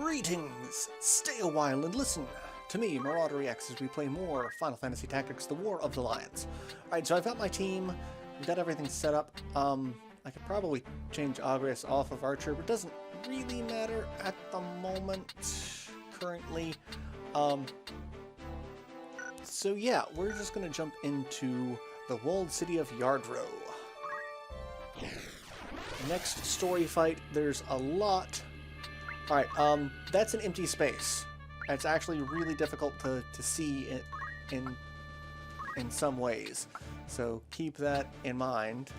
Greetings! Stay a while and listen to me, Marach, as we play more Final Fantasy Tactics, The War of the Lions. Alright, so I've got my team, we've got everything set up. I could probably change Agrias off of Archer, but it doesn't really matter at the moment, currently. So yeah, we're just gonna jump into the walled city of Yardrow. Next story fight, there's a lot. Alright, that's an empty space. It's actually really difficult to see it in some ways. So keep that in mind.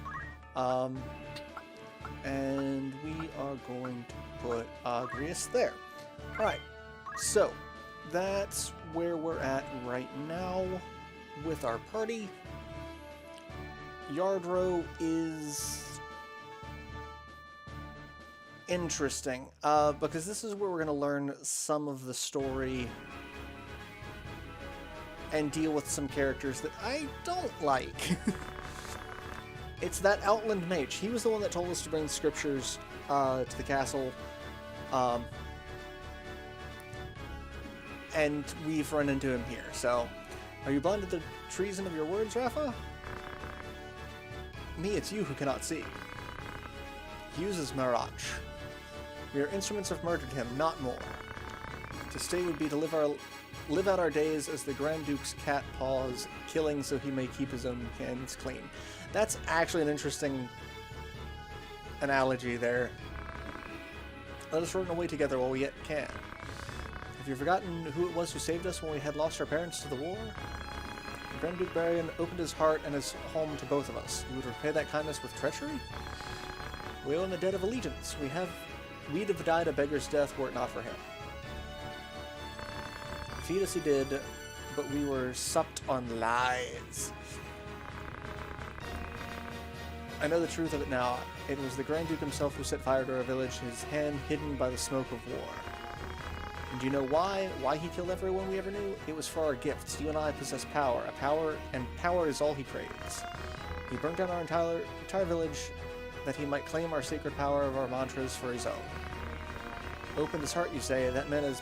And we are going to put Agrias there. Alright, so that's where we're at right now with our party. Yardrow is interesting, because this is where we're going to learn some of the story and deal with some characters that I don't like. It's that Outland Mage. He was the one that told us to bring the scriptures to the castle, and we've run into him here. So, are you blind to the treason of your words, Rapha? Me, it's you who cannot see. He uses Marach. We are instruments have murdered him, not more. To stay would be to live out our days as the Grand Duke's cat paws, killing so he may keep his own hands clean. That's actually an interesting analogy there. Let us run away together while we yet can. Have you forgotten who it was who saved us when we had lost our parents to the war? The Grand Duke Barian opened his heart and his home to both of us. You would repay that kindness with treachery? We owe him a debt of allegiance. We'd have died a beggar's death were it not for him. Feed us he did, but we were supped on lies. I know the truth of it now. It was the Grand Duke himself who set fire to our village, his hand hidden by the smoke of war. And do you know why? Why he killed everyone we ever knew? It was for our gifts. You and I possess power. And power is all he craves. He burned down our entire village that he might claim our sacred power of our mantras for his own. Opened his heart, you say. That man is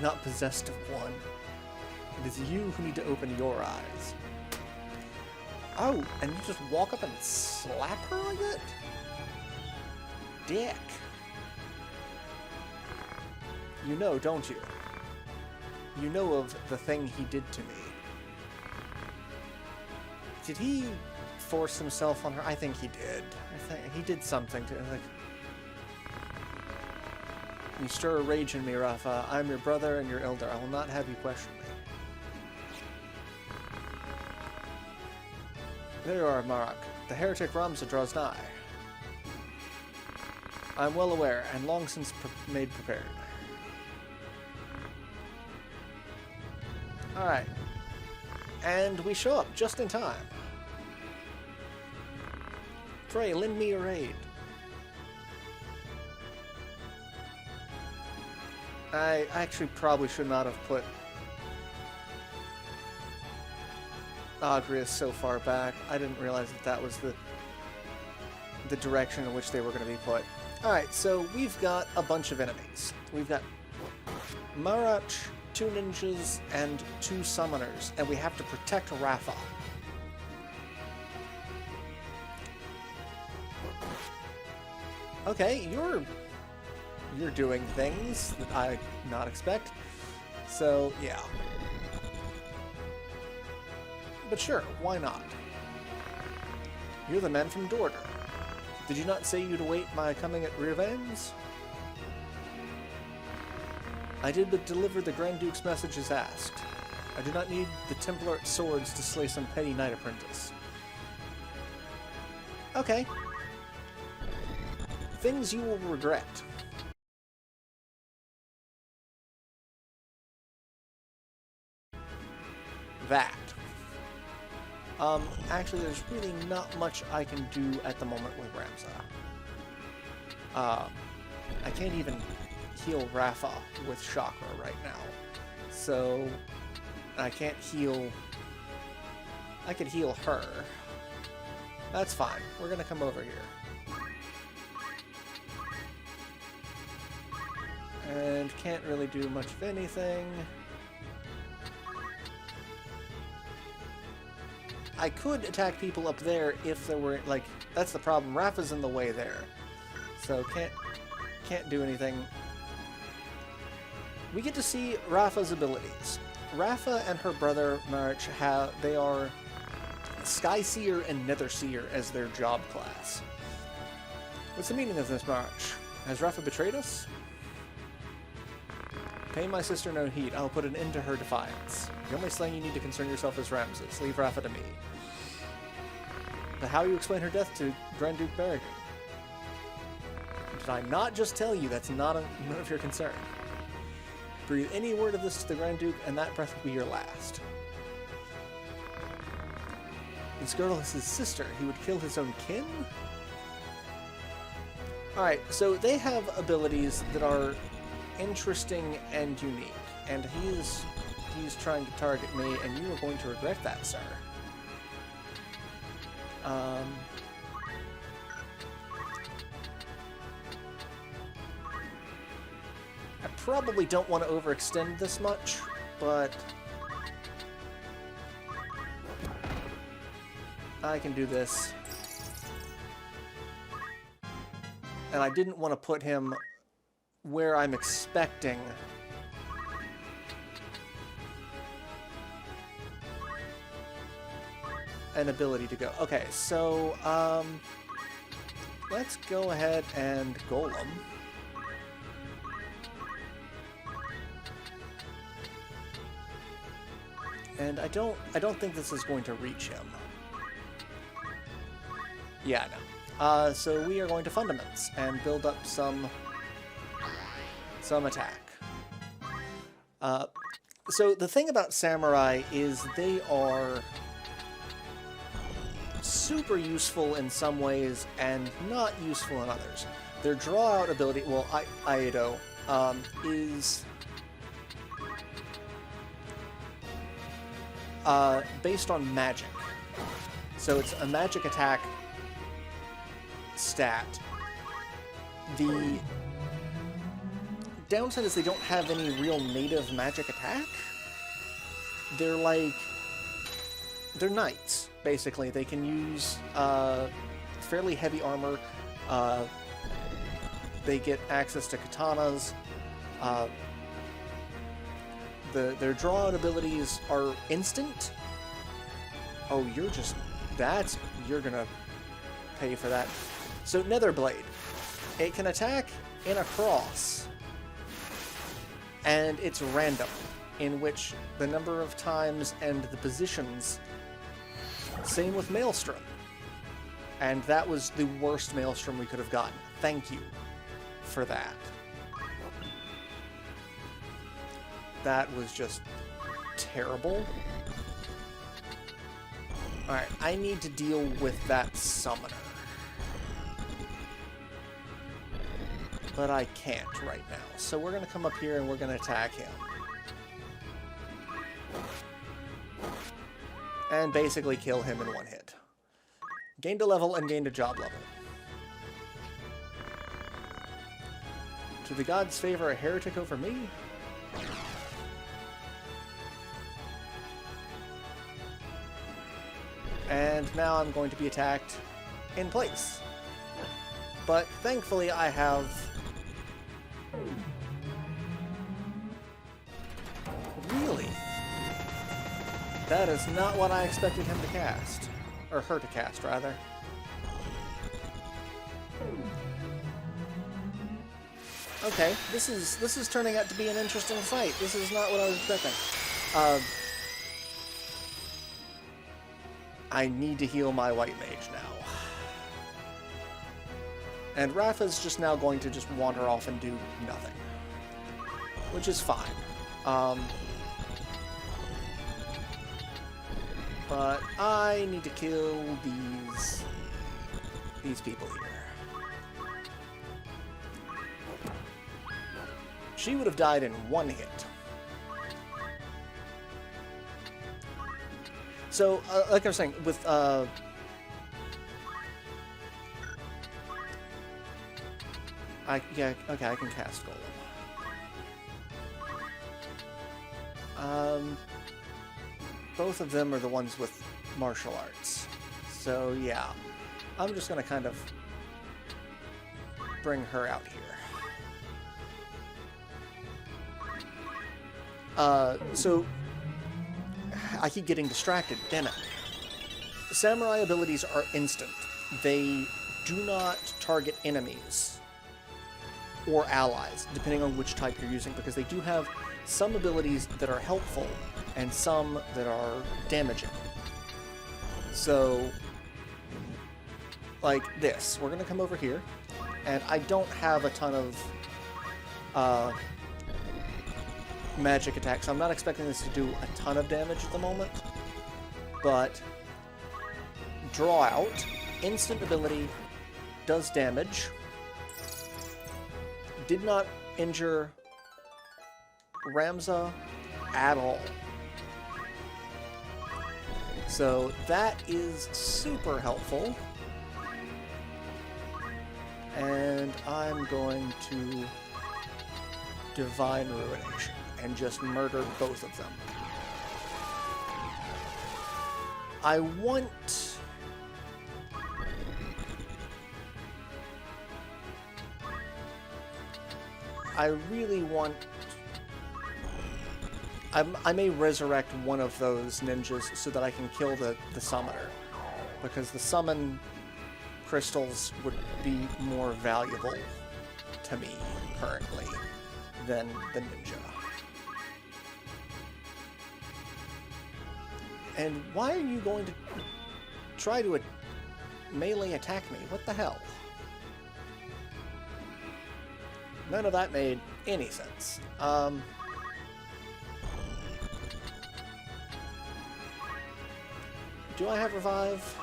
not possessed of one. It is you who need to open your eyes. Oh, and you just walk up and slap her like that? Dick. You know, don't you? You know of the thing he did to me. Did he force himself on her? I think he did. I think he did something to her. Like, you stir a rage in me, Rapha. I'm your brother and your elder. I will not have you question me. There you are, Marach. The heretic Ramza draws nigh. I am well aware, and long since made prepared. Alright. And we show up just in time. Pray, lend me your aid. I actually probably should not have put Agrias so far back. I didn't realize that was the direction in which they were going to be put. Alright, so we've got a bunch of enemies. We've got Marach, 2 ninjas, and 2 summoners, and we have to protect Rapha. Okay, you're doing things that I did not expect. So, yeah. But sure, why not? You're the man from Dorder. Did you not say you'd await my coming at Revens? I did but deliver the Grand Duke's message as asked. I do not need the Templar swords to slay some petty knight apprentice. Okay. Things you will regret. That. Actually, there's really not much I can do at the moment with Ramza. I can't even heal Rapha with Chakra right now. So, I can't heal... I could heal her. That's fine. We're gonna come over here. And can't really do much of anything. I could attack people up there if there were, like, that's the problem. Rapha's in the way there. So can't do anything. We get to see Rapha's abilities. Rapha and her brother Marach they are Sky Seer and Nether Seer as their job class. What's the meaning of this, Marach? Has Rapha betrayed us? Pay my sister no heed. I'll put an end to her defiance. The only slaying you need to concern yourself is Ramses. Leave Rapha to me. But how you explain her death to Grand Duke Berrigan? Did I not just tell you that's none of your concern? Breathe any word of this to the Grand Duke, and that breath will be your last. This girl is his sister. He would kill his own kin? Alright, so they have abilities that are interesting and unique, and he's trying to target me, and you are going to regret that, sir. I probably don't want to overextend this much, but I can do this. And I didn't want to put him where I'm expecting an ability to go. Okay, so let's go ahead and Golem. And I don't think this is going to reach him. Yeah, no. So we are going to Fundaments and build up some attack. So the thing about Samurai is they are super useful in some ways and not useful in others. Their draw out ability, well, Aido, is based on magic. So it's a magic attack stat. The downside is they don't have any real native magic attack. They're knights, basically. They can use fairly heavy armor. They get access to katanas. Their draw-out abilities are instant. Oh, you're gonna pay for that. So Netherblade. It can attack in a cross. And it's random, in which the number of times and the positions. Same with Maelstrom. And that was the worst Maelstrom we could have gotten. Thank you for that. That was just terrible. Alright, I need to deal with that summoner. But I can't right now. So we're going to come up here and we're going to attack him. And basically kill him in one hit. Gained a level and gained a job level. Do the gods favor a heretic over me? And now I'm going to be attacked in place. But thankfully I have... Really? That is not what I expected him to cast. Or her to cast, rather. Okay, this is turning out to be an interesting fight. This is not what I was expecting. I need to heal my white mage now. And Rapha's just now going to just wander off and do nothing. Which is fine. But I need to kill these people here. She would have died in one hit. So, like I was saying, with, yeah, okay, I can cast Golem. Both of them are the ones with martial arts. So yeah, I'm just gonna kind of bring her out here. So I keep getting distracted, damn it. Samurai abilities are instant. They do not target enemies or allies, depending on which type you're using, because they do have some abilities that are helpful and some that are damaging. So, like this. We're going to come over here, and I don't have a ton of magic attacks, so I'm not expecting this to do a ton of damage at the moment, but draw out, instant ability, does damage, did not injure Ramza at all. So that is super helpful. And I'm going to Divine Ruination and just murder both of them. I really want... I may resurrect one of those ninjas so that I can kill the summoner, because the summon crystals would be more valuable to me currently than the ninja. And why are you going to try to melee attack me? What the hell? None of that made any sense. Do I have revive?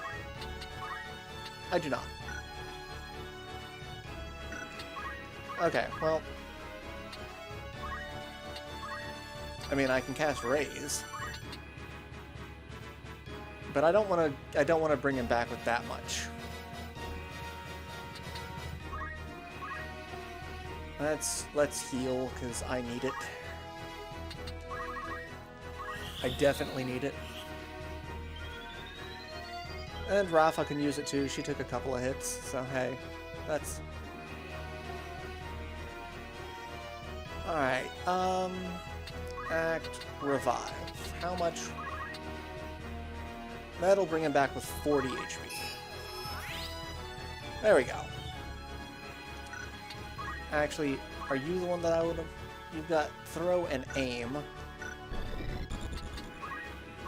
I do not. Okay, well... I mean, I can cast Raise. But I don't want to bring him back with that much. Let's heal, because I need it. I definitely need it. And Rapha can use it too. She took a couple of hits, so hey, that's... Alright, Act Revive. How much? That'll bring him back with 40 HP. There we go. Actually, are you the one that I would have... You've got Throw and Aim.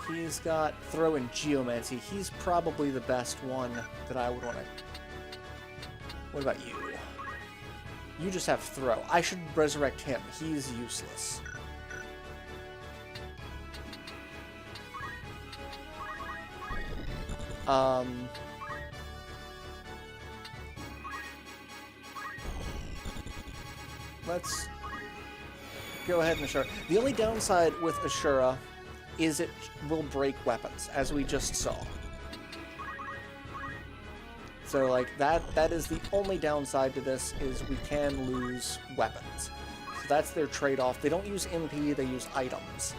He's got Throw and Geomancy. He's probably the best one that I would want to... What about you? You just have Throw. I should resurrect him. He's useless. Let's go ahead and Ashura. The only downside with Ashura is it will break weapons, as we just saw. So, like, that is the only downside to this, is we can lose weapons. So that's their trade-off. They don't use MP, they use items.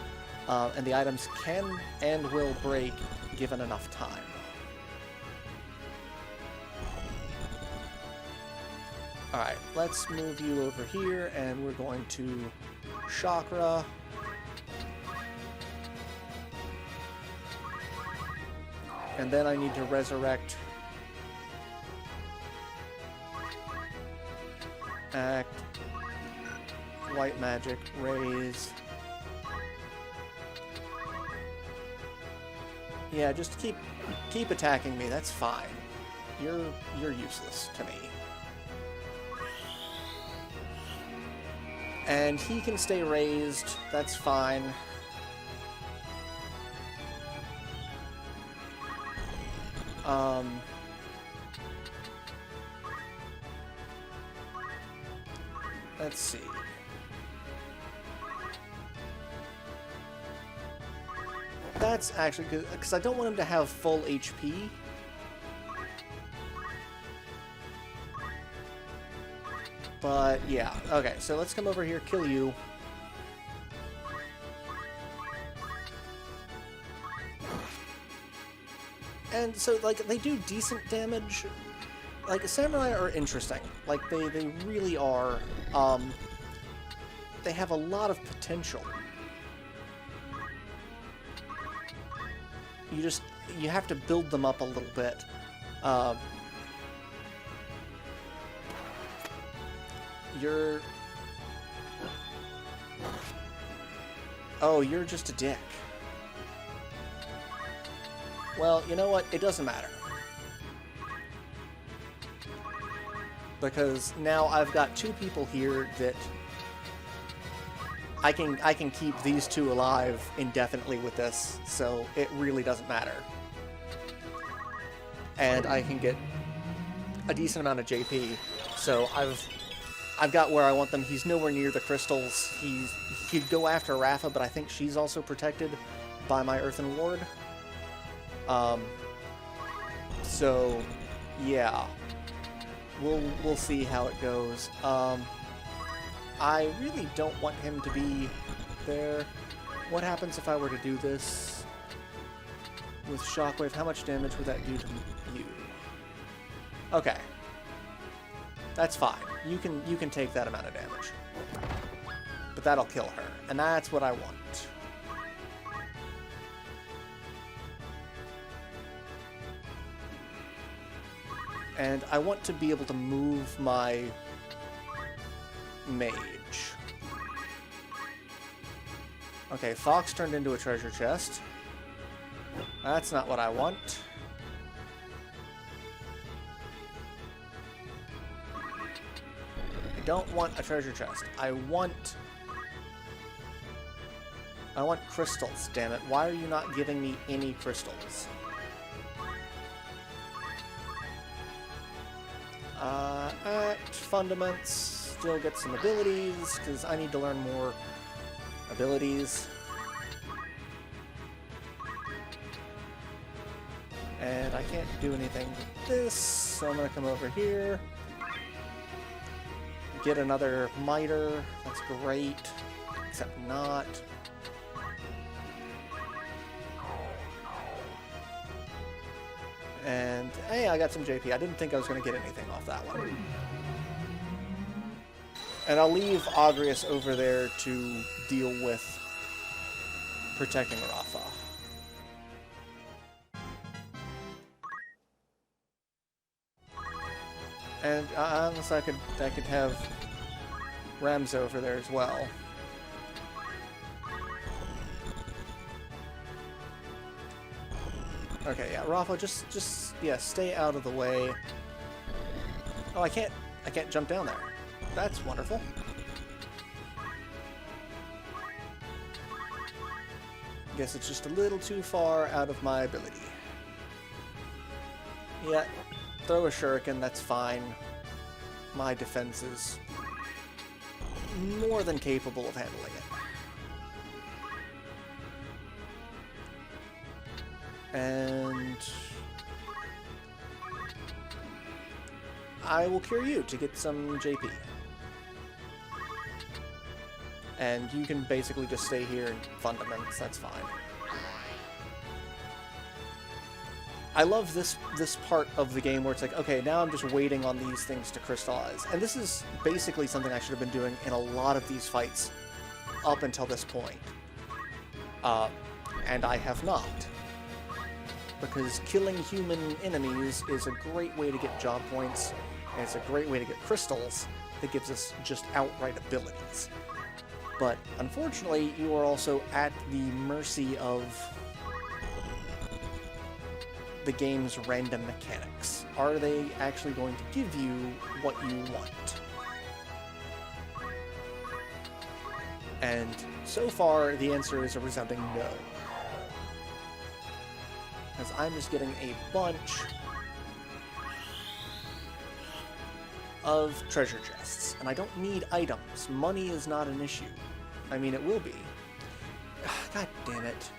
And the items can and will break given enough time. Alright, let's move you over here, and we're going to Chakra. And then I need to resurrect Act, White Magic, Raise. Yeah, just keep attacking me, that's fine. You're useless to me. And he can stay raised, that's fine. Let's see. That's actually good, because I don't want him to have full HP. But, yeah. Okay, so let's come over here, kill you. And so, like, they do decent damage. Like, samurai are interesting. Like, they really are. They have a lot of potential. You have to build them up a little bit. Oh, you're just a dick. Well, you know what? It doesn't matter. Because now I've got two people here that I can keep these two alive indefinitely with this, so it really doesn't matter. And I can get a decent amount of JP, so I've got where I want them. He's nowhere near the crystals. He'd go after Rapha, but I think she's also protected by my Earthen Ward. So yeah, we'll see how it goes. I really don't want him to be there. What happens if I were to do this with Shockwave? How much damage would that do to you? Okay. That's fine. You can take that amount of damage. But that'll kill her. And that's what I want. And I want to be able to move my mage. Okay, Fox turned into a treasure chest. That's not what I want. I don't want a treasure chest. I want crystals, damn it. Why are you not giving me any crystals? Fundaments, still get some abilities, because I need to learn more abilities. And I can't do anything with this, so I'm going to come over here. Get another miter, that's great, except not. And, hey, I got some JP. I didn't think I was going to get anything off that one. And I'll leave Agrius over there to deal with protecting Rapha. And honestly, I could have Rams over there as well. Okay, yeah, Rapha, just yeah, stay out of the way. Oh, I can't jump down there. That's wonderful. Guess it's just a little too far out of my ability. Yeah, throw a shuriken, that's fine. My defense is more than capable of handling it. And I will cure you to get some JP. And you can basically just stay here and fundaments, that's fine. I love this part of the game where it's like, okay, now I'm just waiting on these things to crystallize. And this is basically something I should have been doing in a lot of these fights up until this point. And I have not. Because killing human enemies is a great way to get job points, and it's a great way to get crystals that gives us just outright abilities. But unfortunately, you are also at the mercy of the game's random mechanics. Are they actually going to give you what you want? And so far, the answer is a resounding no. Because I'm just getting a bunch of treasure chests. And I don't need items. Money is not an issue. I mean, it will be. God damn it.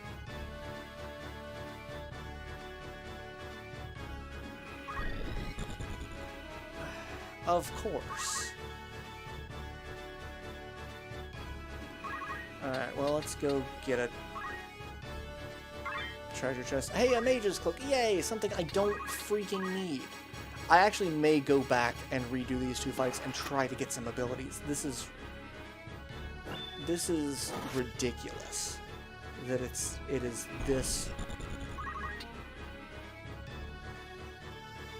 Of course. Alright, well, let's go get a treasure chest. Hey, a mage's cloak. Yay, something I don't freaking need. I actually may go back and redo these 2 fights and try to get some abilities. This is ridiculous that it is this.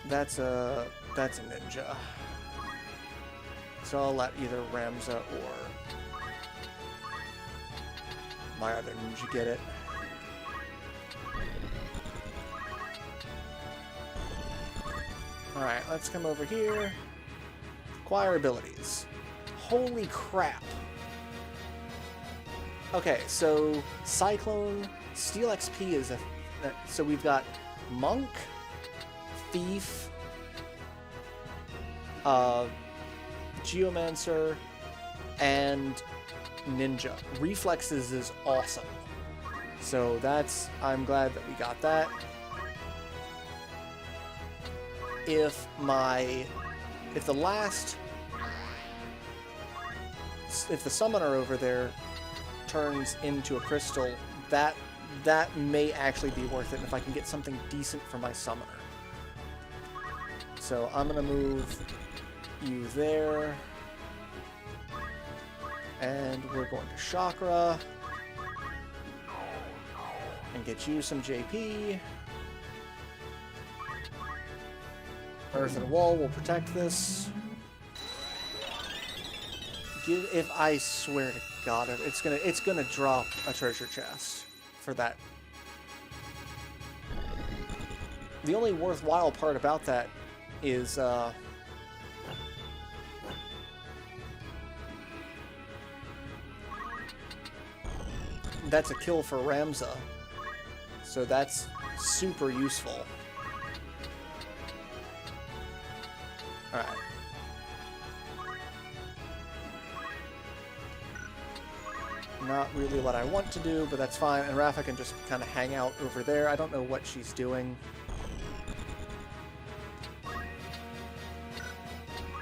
That's a ninja. So I'll let either Ramza or my other ninja get it. Alright, let's come over here. Acquire abilities. Holy crap. Okay, so Cyclone, Steel XP is a... So we've got Monk, Thief, Geomancer, and Ninja. Reflexes is awesome. So that's... I'm glad that we got that. If the summoner over there turns into a crystal, that may actually be worth it if I can get something decent for my summoner. So I'm gonna move you there, and we're going to Chakra and get you some JP. Earth and Wall will protect this. If I swear to God, it's gonna drop a treasure chest for that. The only worthwhile part about that is that's a kill for Ramza, so that's super useful. Alright. Not really what I want to do, but that's fine. And Rapha can just kind of hang out over there. I don't know what she's doing.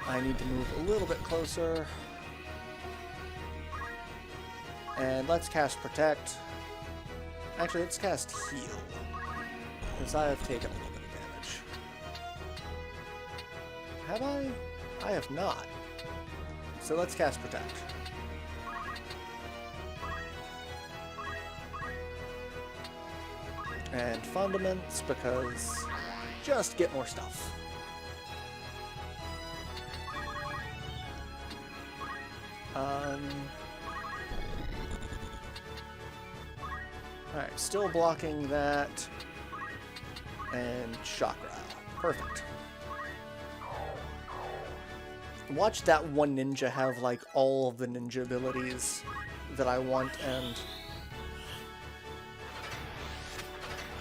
I need to move a little bit closer. And let's cast Protect. Actually, let's cast Heal, because I have taken a little bit of damage. Have I? I have not. So let's cast Protect. And Fundaments, because just get more stuff. Alright, still blocking that. And Chakra. Perfect. Watch that one ninja have, like, all of the ninja abilities that I want, and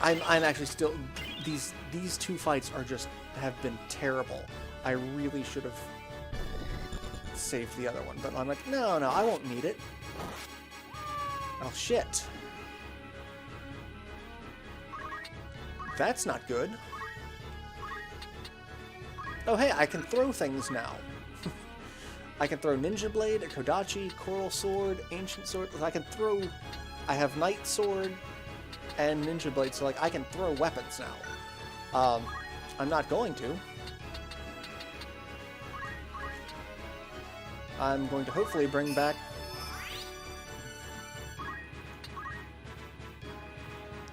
I'm actually still... These 2 fights are just... have been terrible. I really should have saved the other one, but I'm like, no, I won't need it. Oh, shit. That's not good. Oh, hey, I can throw things now. I can throw Ninja Blade, a Kodachi, Coral Sword, Ancient Sword. I can throw... I have Knight Sword and Ninja Blade, so, like, I can throw weapons now. I'm not going to. I'm going to hopefully bring back...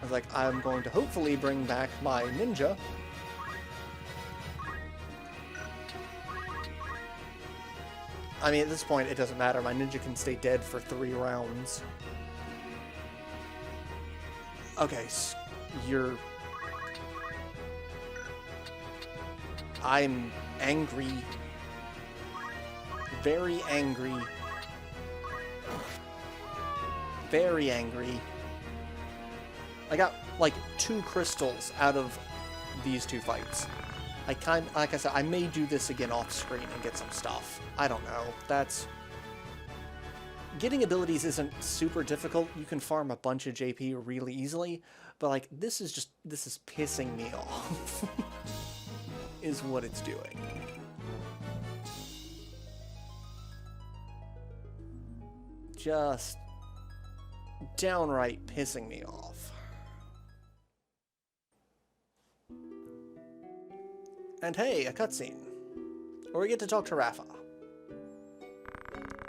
I was like, I'm going to hopefully bring back my ninja. I mean, at this point, it doesn't matter. My ninja can stay dead for 3 rounds. Okay, you're... I'm angry. Very angry. Very angry. I got, like, 2 crystals out of these 2 fights. Like I said, I may do this again off screen and get some stuff. I don't know. That's... Getting abilities isn't super difficult. You can farm a bunch of JP really easily. But, like, this is pissing me off. Is what it's doing. Just downright pissing me off. And hey, a cutscene. Where we get to talk to Rapha.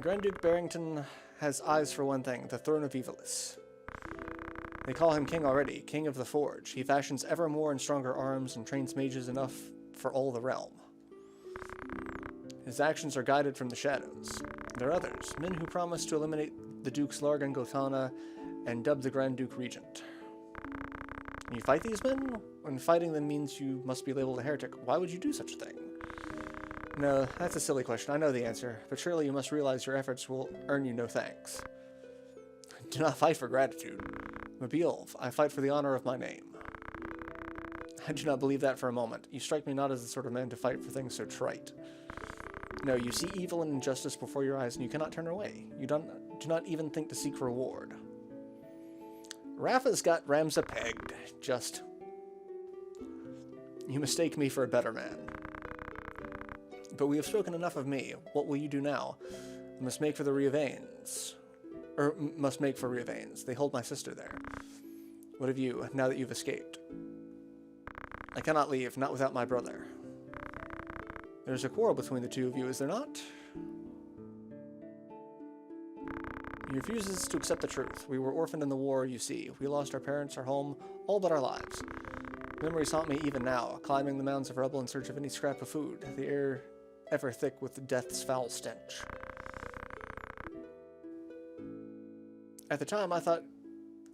Grand Duke Barrington has eyes for one thing, the throne of Evilis. They call him king already, king of the forge. He fashions ever more and stronger arms and trains mages enough for all the realm. His actions are guided from the shadows. There are others, men who promise to eliminate the Duke's Largan Gotana and dub the Grand Duke Regent. You fight these men? When fighting them means you must be labeled a heretic, why would you do such a thing? No, that's a silly question. I know the answer, but surely you must realize your efforts will earn you no thanks. Do not fight for gratitude. I'm a Beelf. I fight for the honor of my name. I do not believe that for a moment. You strike me not as the sort of man to fight for things so trite. No, you see evil and injustice before your eyes and you cannot turn away. You do not even think to seek reward. Rapha's got Ramza pegged. Just... You mistake me for a better man. But we have spoken enough of me. What will you do now? I must make for the Riavanes. Must make for Riavanes. They hold my sister there. What of you, now that you've escaped? I cannot leave, not without my brother. There's a quarrel between the two of you, is there not? He refuses to accept the truth. We were orphaned in the war, you see. We lost our parents, our home, all but our lives. Memories haunt me even now, climbing the mounds of rubble in search of any scrap of food, the air ever thick with death's foul stench. At the time, I thought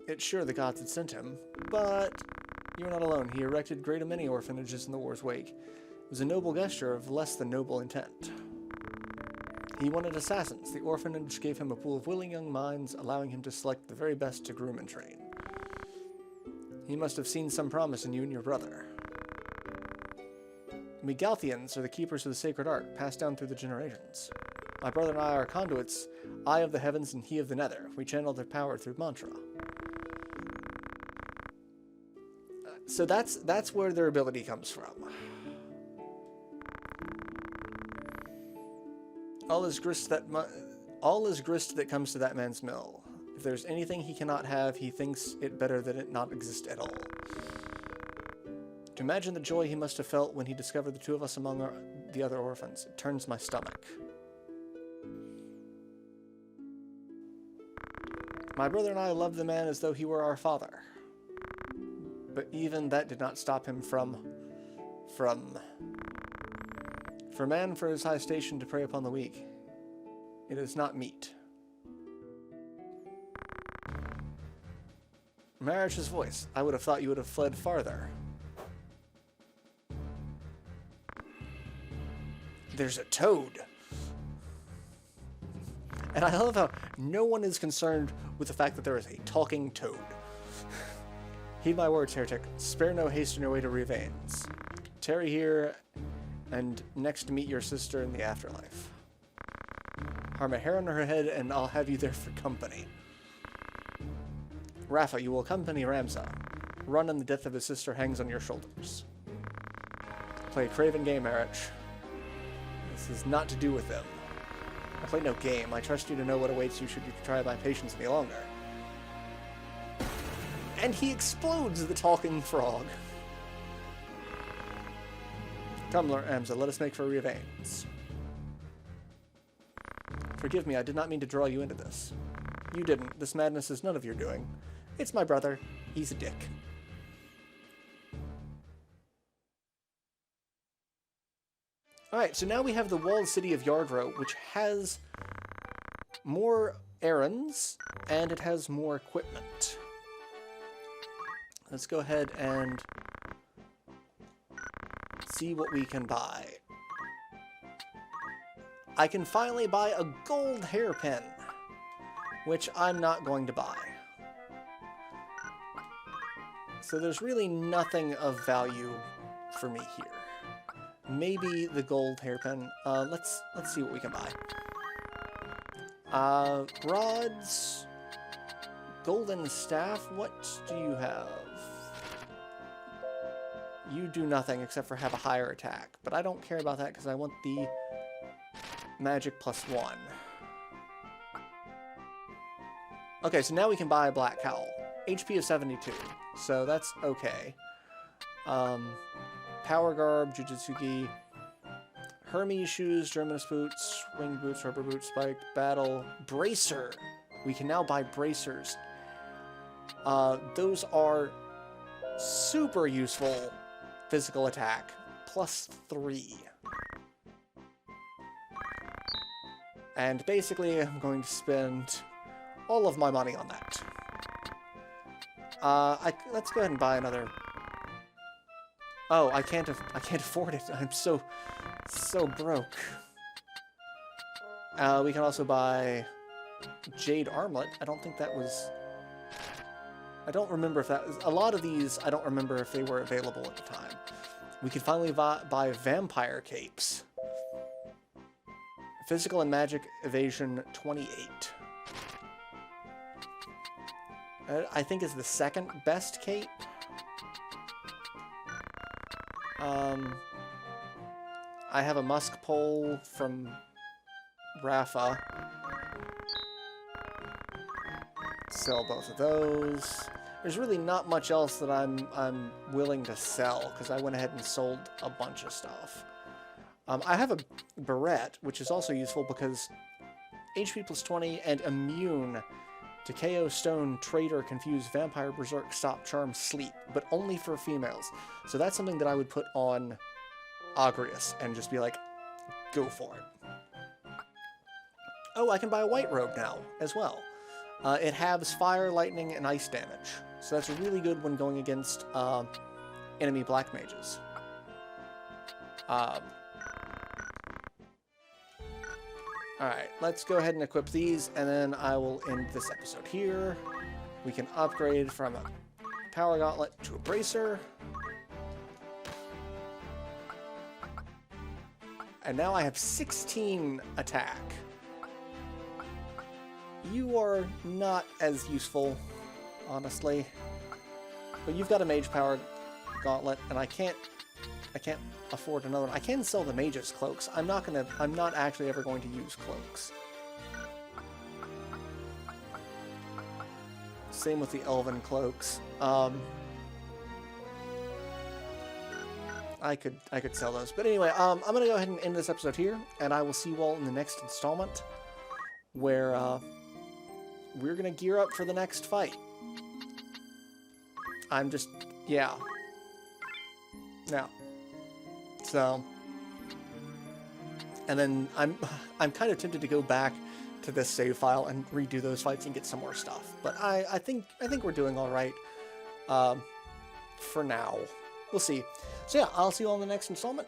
it sure the gods had sent him, but you're not alone. He erected great many orphanages in the war's wake. It was a noble gesture of less than noble intent. He wanted assassins. The orphanage gave him a pool of willing young minds, allowing him to select the very best to groom and train. He must have seen some promise in you and your brother. We Galthians are the keepers of the sacred art, passed down through the generations. My brother and I are conduits, I of the heavens and he of the nether. We channel their power through mantra. So that's where their ability comes from. All is grist that comes to that man's mill. If there's anything he cannot have, he thinks it better that it not exist at all. To imagine the joy he must have felt when he discovered the two of us among the other orphans, it turns my stomach. My brother and I loved the man as though he were our father. But even that did not stop him from... For man for his high station to prey upon the weak, it is not meet. Marach's voice. I would have thought you would have fled farther. There's a toad. And I love how no one is concerned with the fact that there is a talking toad. Heed my words, heretic. Spare no haste on your way to Riavanes. Tarry here and next meet your sister in the afterlife. Harm a hair on her head and I'll have you there for company. Rapha, you will accompany Ramza. Run and the death of his sister hangs on your shoulders. Play a craven game, Marach. This is not to do with them. I play no game. I trust you to know what awaits you should you try my patience any longer. And he explodes the talking frog. Come, Ramza, let us make for Riavanes. Forgive me, I did not mean to draw you into this. You didn't. This madness is none of your doing. It's my brother. He's a dick. Alright, so now we have the walled city of Yardrow, which has more errands, and it has more equipment. Let's go ahead and see what we can buy. I can finally buy a gold hairpin, which I'm not going to buy. So there's really nothing of value for me here. Maybe the gold hairpin. Let's see what we can buy. Rods, golden staff. What do you have? You do nothing except for have a higher attack, but I don't care about that because I want the magic +1. Okay, so now we can buy a black cowl. HP of 72, so that's okay. Power Garb, Jujutsugi, Hermes Shoes, Germanus Boots, Wing Boots, Rubber Boots, Spiked, Battle, Bracer. We can now buy bracers. Those are super useful physical attack. +3. And basically, I'm going to spend all of my money on that. Let's go ahead and buy another. Oh, I can't afford it. I'm so broke. We can also buy Jade Armlet. I don't think that was. I don't remember if that was. A lot of these, I don't remember if they were available at the time. We can finally buy Vampire Capes. Physical and Magic Evasion 28. I think is the second best cape. I have a Musk Pole from Rapha. Sell both of those. There's really not much else that I'm willing to sell because I went ahead and sold a bunch of stuff. I have a Barrette, which is also useful because HP +20 and immune to KO, Stone, Traitor, Confuse, Vampire, Berserk, Stop, Charm, Sleep, but only for females. So that's something that I would put on Agrius and just be like, go for it. Oh, I can buy a White Robe now as well. It halves fire, lightning, and ice damage. So that's really good when going against enemy black mages. Alright, let's go ahead and equip these, and then I will end this episode here. We can upgrade from a Power Gauntlet to a Bracer. And now I have 16 attack. You are not as useful, honestly. But you've got a Mage Power Gauntlet, and I can't afford another one. I can sell the Mage's Cloaks. I'm not actually ever going to use cloaks. Same with the Elven Cloaks. I could sell those. But anyway, I'm gonna go ahead and end this episode here, and I will see you all in the next installment, where we're gonna gear up for the next fight. Yeah. Now. So, and then I'm kind of tempted to go back to this save file and redo those fights and get some more stuff. But I think we're doing all right for now. We'll see. So yeah, I'll see you all in the next installment.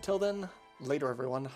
Till then, later everyone.